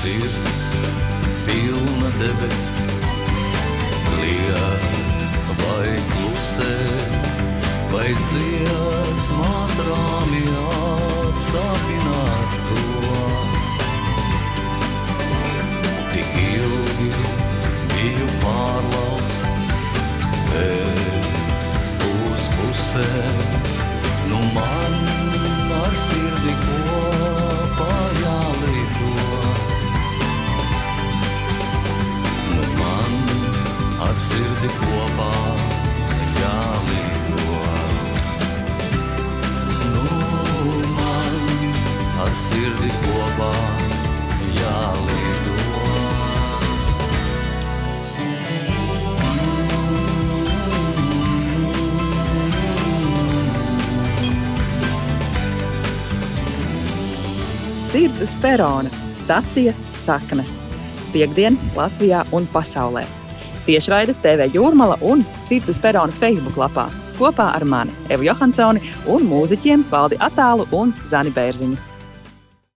Sirds pilna debes, liek vai klusē, vai dziesmās rāmi atsāpināt to. Tik ilgi biju pārlausts, uz pusē, nu man ar sirdi kopā jālido. Nu man ar sirdi kopā jālido. Nu man ar sirdi kopā jālido. Sirds uz perona, stacija Saknes. Piektdien Latvijā un pasaulē. Tiešraide TV Jūrmala un Sirds uz perona Facebook lapā. Kopā ar mani, Evu Johansoni un mūziķiem Valdi Atālu un Zani Bērziņu.